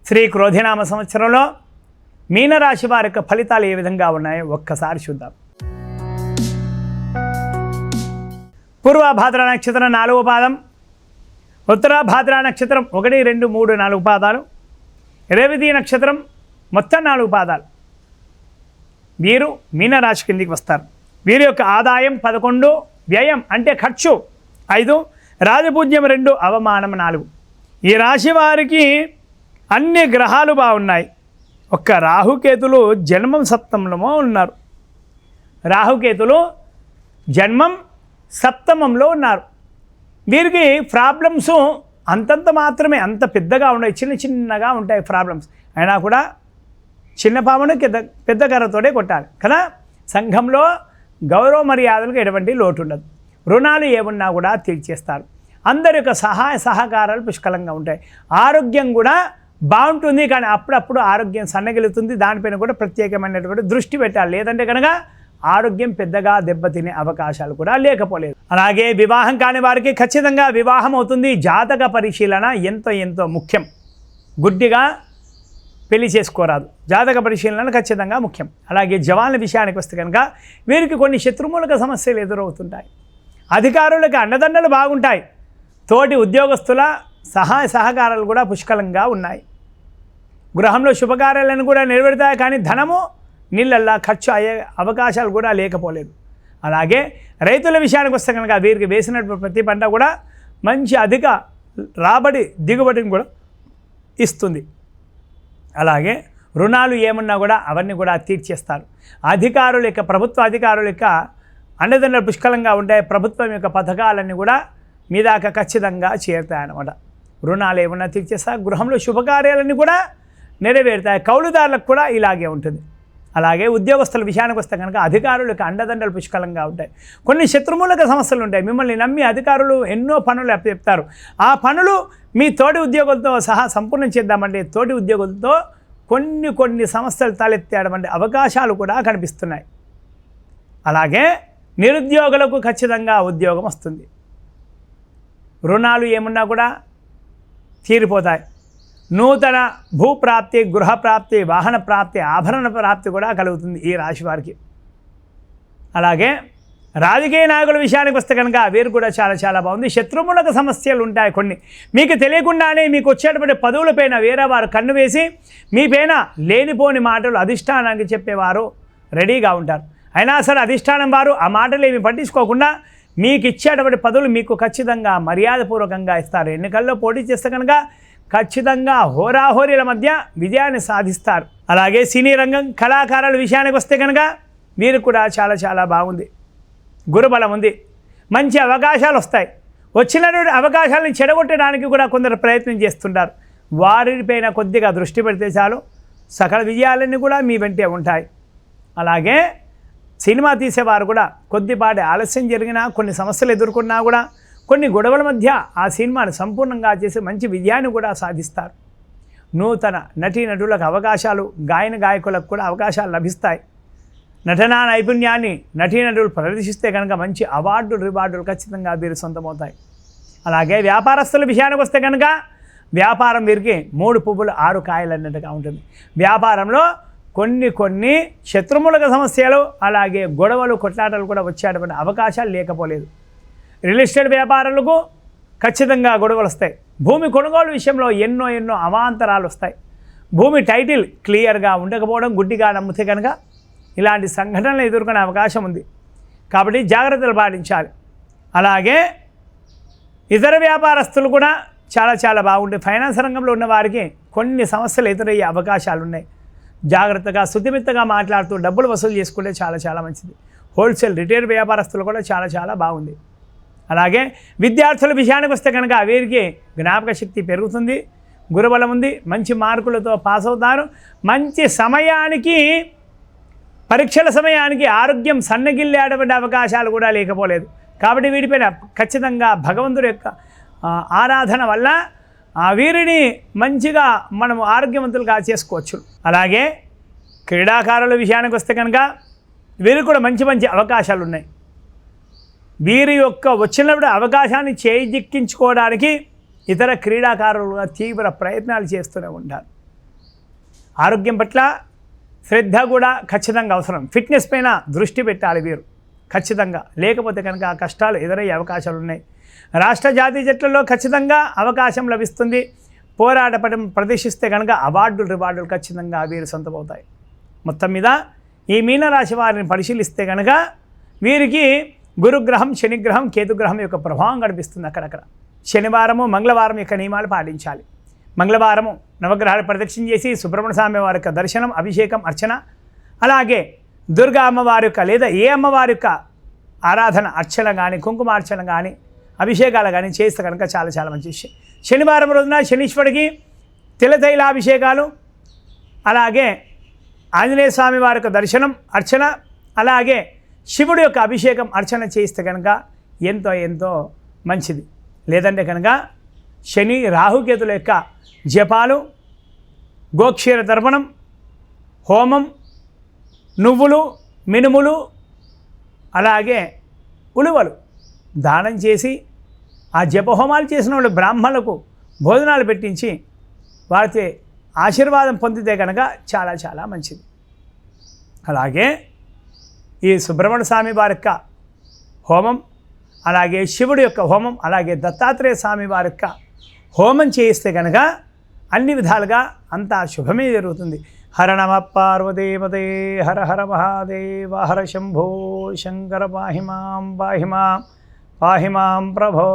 శ్రీ క్రోధినామ సంవత్సరంలో మీనరాశి వారి యొక్క ఫలితాలు ఏ విధంగా ఉన్నాయో ఒక్కసారి చూద్దాం. పూర్వభాద్ర నక్షత్రం 4వ పాదం, ఉత్తరాభాద్ర నక్షత్రం 1, 2, 3, 4 పాదాలు, రేవతి నక్షత్రం మొత్తం 4 పాదాలు. వీరు మీనరాశి కిందికి వస్తారు. వీరి యొక్క ఆదాయం 11, వ్యయం అంటే ఖర్చు 5, రాజపూజ్యం 2, అవమానం 4. ఈ రాశి వారికి అన్ని గ్రహాలు బాగున్నాయి. ఒక్క రాహుకేతులు జన్మం సప్తమంలో ఉన్నారు. రాహుకేతులు జన్మం సప్తమంలో ఉన్నారు. వీరికి ప్రాబ్లమ్స్ అంతంత మాత్రమే, అంత పెద్దగా ఉన్నాయి, చిన్నగా ఉంటాయి ప్రాబ్లమ్స్. అయినా కూడా చిన్న పామును పెద్ద కర్రతోనే కొట్టాలి కదా. సంఘంలో గౌరవ మర్యాదలకు ఎటువంటి లోటు ఉండదు. రుణాలు ఏమున్నా కూడా తీర్చేస్తారు. అందరి యొక్క సహాయ సహకారాలు పుష్కలంగా ఉంటాయి. ఆరోగ్యం కూడా బాగుంటుంది. కానీ అప్పుడప్పుడు ఆరోగ్యం సన్నగిలుతుంది. దానిపైన కూడా ప్రత్యేకమైనటువంటి దృష్టి పెట్టాలి. లేదంటే కనుక ఆరోగ్యం పెద్దగా దెబ్బతినే అవకాశాలు కూడా లేకపోలేదు. అలాగే వివాహం కాని వారికి ఖచ్చితంగా వివాహం అవుతుంది. జాతక పరిశీలన ఎంతో ముఖ్యం. గుడ్డిగా పెళ్లి చేసుకోరాదు. జాతక పరిశీలన ఖచ్చితంగా ముఖ్యం. అలాగే జవాన్ల విషయానికి వస్తే కనుక వీరికి కొన్ని శత్రుమూలక సమస్యలు ఎదురవుతుంటాయి. అధికారులకు అండదండలు బాగుంటాయి. తోటి ఉద్యోగస్తుల సహాయ సహకారాలు కూడా పుష్కలంగా ఉన్నాయి. గృహంలో శుభకార్యాలను కూడా నెరవేరుతాయి. కానీ ధనము నీళ్ళల్లా ఖర్చు అయ్యే అవకాశాలు కూడా లేకపోలేదు. అలాగే రైతుల విషయానికి వస్తే కనుక వీరికి వేసినటువంటి ప్రతి పంట కూడా మంచి అధిక రాబడి దిగుబడిని కూడా ఇస్తుంది. అలాగే రుణాలు ఏమన్నా కూడా అవన్నీ కూడా తీర్చేస్తారు. అధికారుల యొక్క ప్రభుత్వ అధికారుల యొక్క అండదండలు పుష్కలంగా ఉంటాయి. ప్రభుత్వం యొక్క పథకాలన్నీ కూడా మీ దాకా ఖచ్చితంగా చేరుతాయన్నమాట. రుణాలు ఏమన్నా తీర్చేస్తారు. గృహంలో శుభకార్యాలన్నీ కూడా నెరవేరుతాయి. కౌలుదారులకు కూడా ఇలాగే ఉంటుంది. అలాగే ఉద్యోగస్తుల విషయానికి వస్తే కనుక అధికారులకు అండదండలు పుష్కలంగా ఉంటాయి. కొన్ని శత్రుమూలక సమస్యలు ఉంటాయి. మిమ్మల్ని నమ్మి అధికారులు ఎన్నో పనులు అప్పచెప్తారు. ఆ పనులు మీ తోటి ఉద్యోగులతో సహా సంపూర్ణం చేద్దామంటే తోటి ఉద్యోగులతో కొన్ని సమస్యలు తలెత్తేయడం అవకాశాలు కూడా కనిపిస్తున్నాయి. అలాగే నిరుద్యోగులకు ఖచ్చితంగా ఉద్యోగం వస్తుంది. రుణాలు ఏమున్నా కూడా తీరిపోతాయి. నూతన భూప్రాప్తి, గృహప్రాప్తి, వాహన ప్రాప్తి, ఆభరణ ప్రాప్తి కూడా కలుగుతుంది ఈ రాశి వారికి. అలాగే రాజకీయ నాయకుల విషయానికి వస్తే కనుక వీరు కూడా చాలా బాగుంది. శత్రుమూలక సమస్యలు ఉంటాయి. కొన్ని మీకు తెలియకుండానే మీకు వచ్చేటువంటి పదవులపైన వేరే వారు కన్ను వేసి మీ పైన లేనిపోని మాటలు అధిష్టానానికి చెప్పేవారు రెడీగా ఉంటారు. అయినా సరే అధిష్టానం వారు ఆ మాటలు ఏమి పట్టించుకోకుండా మీకు ఇచ్చేటువంటి పదవులు మీకు ఖచ్చితంగా మర్యాదపూర్వకంగా ఇస్తారు. ఎన్నికల్లో పోటీ చేస్తే కనుక ఖచ్చితంగా హోరాహోరీల మధ్య విజయాన్ని సాధిస్తారు. అలాగే సినీ రంగం కళాకారుల విషయానికి వస్తే కనుక వీరు కూడా చాలా బాగుంది. గురుబలం ఉంది. మంచి అవకాశాలు వస్తాయి. వచ్చినటువంటి అవకాశాలను చెడగొట్టడానికి కూడా కొందరు ప్రయత్నం చేస్తుంటారు. వారిపైన కొద్దిగా దృష్టి పెడితే చాలు సకల విజయాలన్నీ కూడా మీ వెంటే ఉంటాయి. అలాగే సినిమా తీసేవారు కూడా కొద్దిపాటి ఆలస్యం జరిగినా, కొన్ని సమస్యలు ఎదుర్కొన్నా కూడా, కొన్ని గొడవల మధ్య ఆ సినిమాను సంపూర్ణంగా చేసి మంచి విజయాన్ని కూడా సాధిస్తారు. నూతన నటీనటులకు అవకాశాలు, గాయకులకు కూడా అవకాశాలు లభిస్తాయి. నటనా నైపుణ్యాన్ని నటీనటులు ప్రదర్శిస్తే కనుక మంచి అవార్డులు, రివార్డులు ఖచ్చితంగా వీరు సొంతమవుతాయి. అలాగే వ్యాపారస్తుల విషయానికి వస్తే కనుక వ్యాపారం వీరికి 3 పువ్వులు 6 కాయలు అన్నట్టుగా ఉంటుంది. వ్యాపారంలో కొన్ని శత్రుమూలక సమస్యలు, అలాగే గొడవలు, కొట్లాటలు కూడా వచ్చేటువంటి అవకాశాలు లేకపోలేదు. రియల్ ఎస్టేట్ వ్యాపారులకు ఖచ్చితంగా గొడవలు వస్తాయి. భూమి కొనుగోలు విషయంలో ఎన్నో అవాంతరాలు వస్తాయి. భూమి టైటిల్ క్లియర్గా ఉండకపోవడం, గుడ్డిగా నమ్మితే కనుక ఇలాంటి సంఘటనలు ఎదుర్కొనే అవకాశం ఉంది. కాబట్టి జాగ్రత్తలు పాటించాలి. అలాగే ఇతర వ్యాపారస్తులు కూడా చాలా బాగుంటాయి. ఫైనాన్స్ రంగంలో ఉన్న వారికి కొన్ని సమస్యలు ఎదురయ్యే అవకాశాలు ఉన్నాయి. జాగ్రత్తగా శుతిమిత్తగా మాట్లాడుతూ డబ్బులు వసూలు చేసుకుంటే చాలా మంచిది. హోల్సేల్ రిటైల్ వ్యాపారస్తులు కూడా చాలా బాగుంది. అలాగే విద్యార్థుల విషయానికి వస్తే కనుక వీరికి జ్ఞాపక శక్తి పెరుగుతుంది. గురుబలం ఉంది. మంచి మార్కులతో పాస్ అవుతారు. మంచి సమయానికి, పరీక్షల సమయానికి ఆరోగ్యం సన్నగిల్లేటువంటి అవకాశాలు కూడా లేకపోలేదు. కాబట్టి వీటిపైన ఖచ్చితంగా భగవంతుడి యొక్క ఆరాధన వల్ల వీరిని మంచిగా మనం ఆరోగ్యవంతులుగా చేసుకోవచ్చు. అలాగే క్రీడాకారుల విషయానికి వస్తే కనుక వీరికి కూడా మంచి అవకాశాలు ఉన్నాయి. వీరి యొక్క వచ్చినప్పుడు అవకాశాన్ని చేజిక్కించుకోవడానికి ఇతర క్రీడాకారులుగా తీవ్ర ప్రయత్నాలు చేస్తూనే ఉంటారు. ఆరోగ్యం పట్ల శ్రద్ధ కూడా ఖచ్చితంగా అవసరం. ఫిట్నెస్ పైన దృష్టి పెట్టాలి వీరు ఖచ్చితంగా, లేకపోతే కనుక ఆ కష్టాలు ఎదురయ్యే అవకాశాలు ఉన్నాయి. రాష్ట్ర జాతీయ జట్లలో ఖచ్చితంగా అవకాశం లభిస్తుంది. పోరాటపడం ప్రదర్శిస్తే కనుక అవార్డులు రివార్డులు ఖచ్చితంగా వీరు సొంతమవుతాయి. మొత్తం మీద ఈ మీనరాశి వారిని పరిశీలిస్తే కనుక వీరికి గురుగ్రహం, శనిగ్రహం, కేతుగ్రహం యొక్క ప్రభావం కనిపిస్తుంది. అక్కడక్కడ శనివారము, మంగళవారం యొక్క నియమాలు పాటించాలి. మంగళవారము నవగ్రహాలు ప్రదక్షిణ చేసి సుబ్రహ్మణ్య స్వామి వారి యొక్క దర్శనం, అభిషేకం, అర్చన, అలాగే దుర్గా అమ్మవారి యొక్క లేదా ఏ అమ్మవారి యొక్క ఆరాధన, అర్చన కానీ, కుంకుమార్చన కానీ, అభిషేకాలు కానీ చేస్తే కనుక చాలా చాలా మంచి విషయం. శనివారం రోజున శనీశ్వరుడికి తిలతైలాభిషేకాలు, అలాగే ఆంజనేయ స్వామి వారి యొక్క దర్శనం, అర్చన, అలాగే శివుడి యొక్క అభిషేకం, అర్చన చేస్తే కనుక ఎంతో ఎంతో మంచిది. లేదంటే కనుక శని రాహుకేతుల యొక్క జపాలు, గోక్షీర తర్పణం, హోమం, నువ్వులు, మినుములు, అలాగే ఉలువలు దానం చేసి ఆ జపహోమాలు చేసిన వాళ్ళు బ్రాహ్మణులకు భోజనాలు పెట్టించి వారితో ఆశీర్వాదం పొందితే కనుక చాలా చాలా మంచిది. అలాగే ఈ సుబ్రహ్మణ్య స్వామి వారి యొక్క హోమం, అలాగే శివుడి యొక్క హోమం, అలాగే దత్తాత్రేయ స్వామి వారి యొక్క హోమం చేయిస్తే కనుక అన్ని విధాలుగా అంతా శుభమే జరుగుతుంది. హర నమ పార్వతీపతే, హర హర మహాదేవ, హర శంభో శంకర, పాహిమాం పాహిమాం పాహిమాం ప్రభో.